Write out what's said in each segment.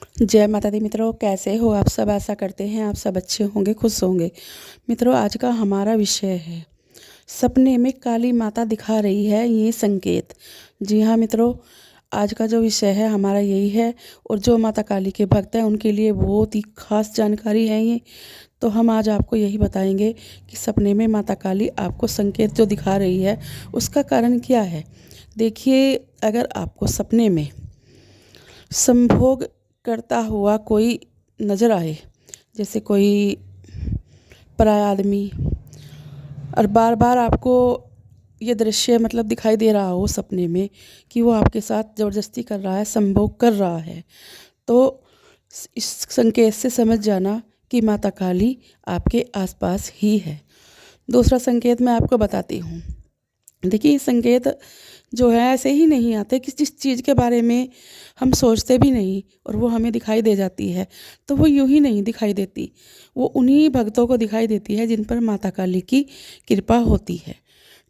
जय माता दी मित्रों, कैसे हो आप सब। आशा करते हैं आप सब अच्छे होंगे, खुश होंगे। मित्रों, आज का हमारा विषय है सपने में काली माता दिखा रही है ये संकेत। जी हाँ मित्रों, आज का जो विषय है हमारा यही है। और जो माता काली के भक्त हैं उनके लिए बहुत ही खास जानकारी है ये। तो हम आज आपको यही बताएंगे कि सपने में माता काली आपको संकेत जो दिखा रही है उसका कारण क्या है। देखिए, अगर आपको सपने में संभोग करता हुआ कोई नज़र आए, जैसे कोई पराया आदमी, और बार बार आपको ये दृश्य मतलब दिखाई दे रहा हो सपने में कि वो आपके साथ ज़बरदस्ती कर रहा है, संभोग कर रहा है, तो इस संकेत से समझ जाना कि माता काली आपके आसपास ही है। दूसरा संकेत मैं आपको बताती हूँ। देखिए, ये संकेत जो है ऐसे ही नहीं आते कि जिस चीज़ के बारे में हम सोचते भी नहीं और वो हमें दिखाई दे जाती है, तो वो यूं ही नहीं दिखाई देती। वो उन्हीं भक्तों को दिखाई देती है जिन पर माता काली की कृपा होती है।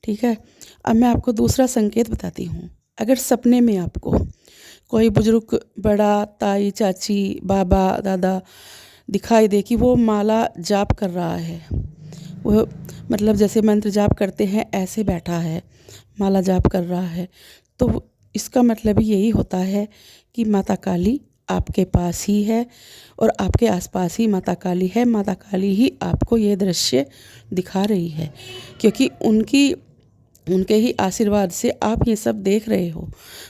ठीक है, अब मैं आपको दूसरा संकेत बताती हूँ। अगर सपने में आपको कोई बुजुर्ग, बड़ा, ताई, चाची, बाबा, दादा दिखाई दे कि वो माला जाप कर रहा है, वो मतलब जैसे मंत्र जाप करते हैं ऐसे बैठा है, माला जाप कर रहा है, तो इसका मतलब यही होता है कि माता काली आपके पास ही है और आपके आसपास ही माता काली है। माता काली ही आपको ये दृश्य दिखा रही है, क्योंकि उनके ही आशीर्वाद से आप ये सब देख रहे हो।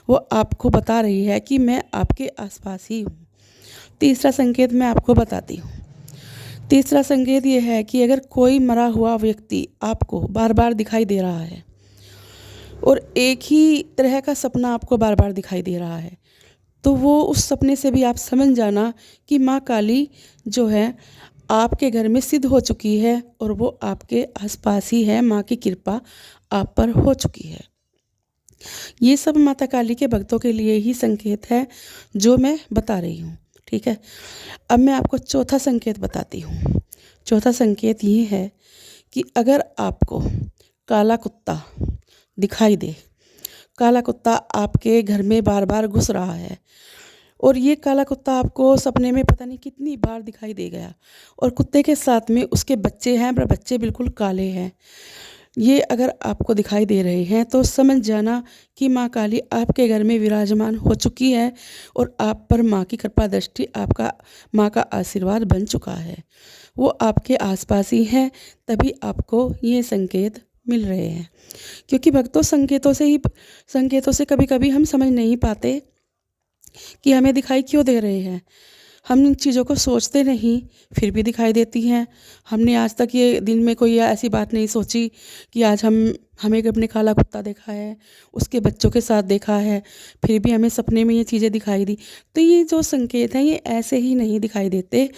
वो आपको बता रही है कि मैं आपके आसपास ही हूँ। तीसरा संकेत मैं आपको बताती हूँ। तीसरा संकेत ये है कि अगर कोई मरा हुआ व्यक्ति आपको बार बार दिखाई दे रहा है और एक ही तरह का सपना आपको बार बार दिखाई दे रहा है, तो वो उस सपने से भी आप समझ जाना कि माँ काली जो है आपके घर में सिद्ध हो चुकी है और वो आपके आसपास ही है। माँ की कृपा आप पर हो चुकी है। ये सब माता काली के भक्तों के लिए ही संकेत है जो मैं बता रही हूँ। ठीक है, अब मैं आपको चौथा संकेत बताती हूँ। चौथा संकेत ये है कि अगर आपको काला कुत्ता दिखाई दे, काला कुत्ता आपके घर में बार बार घुस रहा है और ये काला कुत्ता आपको सपने में पता नहीं कितनी बार दिखाई दे गया, और कुत्ते के साथ में उसके बच्चे हैं, पर बच्चे बिल्कुल काले हैं, ये अगर आपको दिखाई दे रहे हैं तो समझ जाना कि माँ काली आपके घर में विराजमान हो चुकी है और आप पर माँ की कृपा दृष्टि, आपका माँ का आशीर्वाद बन चुका है। वो आपके आसपास ही हैं, तभी आपको ये संकेत मिल रहे हैं। क्योंकि भक्तों, संकेतों से कभी कभी हम समझ नहीं पाते कि हमें दिखाई क्यों दे रहे हैं। हम इन चीज़ों को सोचते नहीं, फिर भी दिखाई देती हैं। हमने आज तक ये दिन में कोई ऐसी बात नहीं सोची कि आज हमें अपने काला कुत्ता देखा है, उसके बच्चों के साथ देखा है, फिर भी हमें सपने में ये चीज़ें दिखाई दी। तो ये जो संकेत हैं ये ऐसे ही नहीं दिखाई देते,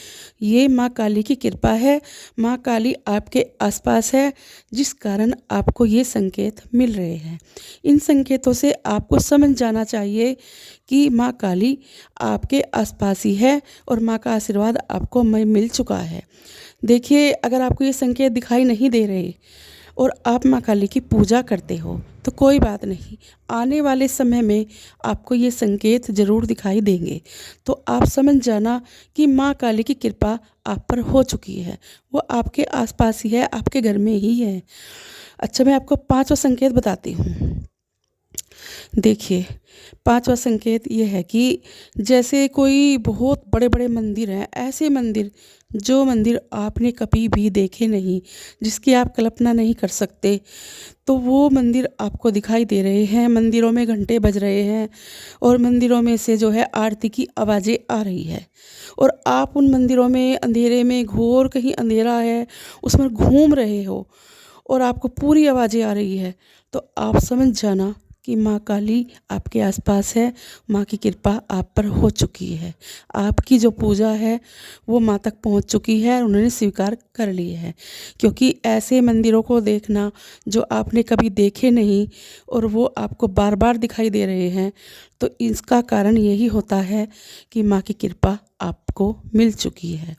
ये माँ काली की कृपा है। माँ काली आपके आसपास है, जिस कारण आपको ये संकेत मिल रहे हैं। इन संकेतों से आपको समझ जाना चाहिए कि माँ काली आपके आसपास ही है और माँ का आशीर्वाद आपको मिल चुका है। देखिए, अगर आपको ये संकेत दिखाई नहीं दे रहे और आप माँ काली की पूजा करते हो तो कोई बात नहीं, आने वाले समय में आपको ये संकेत ज़रूर दिखाई देंगे। तो आप समझ जाना कि माँ काली की कृपा आप पर हो चुकी है, वो आपके आसपास ही है, आपके घर में ही है। अच्छा, मैं आपको पांचवा संकेत बताती हूँ। देखिए, पांचवा संकेत ये है कि जैसे कोई बहुत बड़े बड़े मंदिर हैं, ऐसे मंदिर जो मंदिर आपने कभी भी देखे नहीं, जिसकी आप कल्पना नहीं कर सकते, तो वो मंदिर आपको दिखाई दे रहे हैं। मंदिरों में घंटे बज रहे हैं और मंदिरों में से जो है आरती की आवाज़ें आ रही है, और आप उन मंदिरों में अंधेरे में, घोर कहीं अंधेरा है उसमें घूम रहे हो और आपको पूरी आवाज़ें आ रही है, तो आप समझ जाना कि माँ काली आपके आसपास है। माँ की कृपा आप पर हो चुकी है, आपकी जो पूजा है वो माँ तक पहुँच चुकी है, उन्होंने स्वीकार कर ली है। क्योंकि ऐसे मंदिरों को देखना जो आपने कभी देखे नहीं और वो आपको बार बार दिखाई दे रहे हैं, तो इसका कारण यही होता है कि माँ की कृपा आपको मिल चुकी है।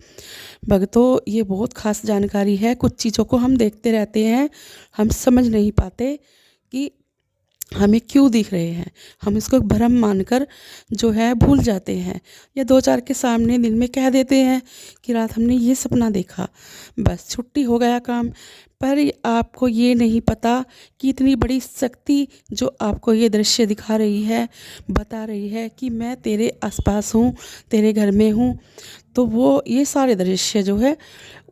भक्तों, ये बहुत खास जानकारी है। कुछ चीज़ों को हम देखते रहते हैं, हम समझ नहीं पाते कि हमें क्यों दिख रहे हैं, हम इसको भ्रम मानकर जो है भूल जाते हैं, या दो चार के सामने दिन में कह देते हैं कि रात हमने ये सपना देखा, बस छुट्टी हो गया काम। पर आपको ये नहीं पता कि इतनी बड़ी शक्ति जो आपको ये दृश्य दिखा रही है, बता रही है कि मैं तेरे आसपास हूँ, तेरे घर में हूँ। तो वो ये सारे दृश्य जो है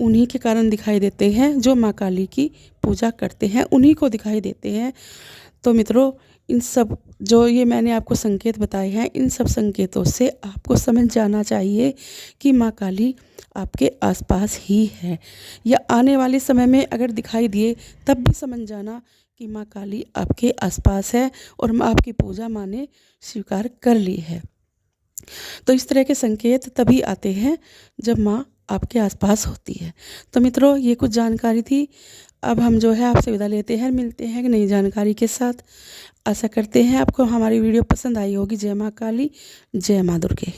उन्हीं के कारण दिखाई देते हैं, जो माँ काली की पूजा करते हैं उन्हीं को दिखाई देते हैं। तो मित्रों, इन सब जो ये मैंने आपको संकेत बताए हैं, इन सब संकेतों से आपको समझ जाना चाहिए कि माँ काली आपके आसपास ही है, या आने वाले समय में अगर दिखाई दिए तब भी समझ जाना कि माँ काली आपके आसपास है और आपकी पूजा माँ ने स्वीकार कर ली है। तो इस तरह के संकेत तभी आते हैं जब माँ आपके आसपास होती है। तो मित्रों, ये कुछ जानकारी थी। अब हम जो है आपसे विदा लेते हैं, मिलते हैं नई जानकारी के साथ। आशा करते हैं आपको हमारी वीडियो पसंद आई होगी। जय माँ काली, जय माँ दुर्गे।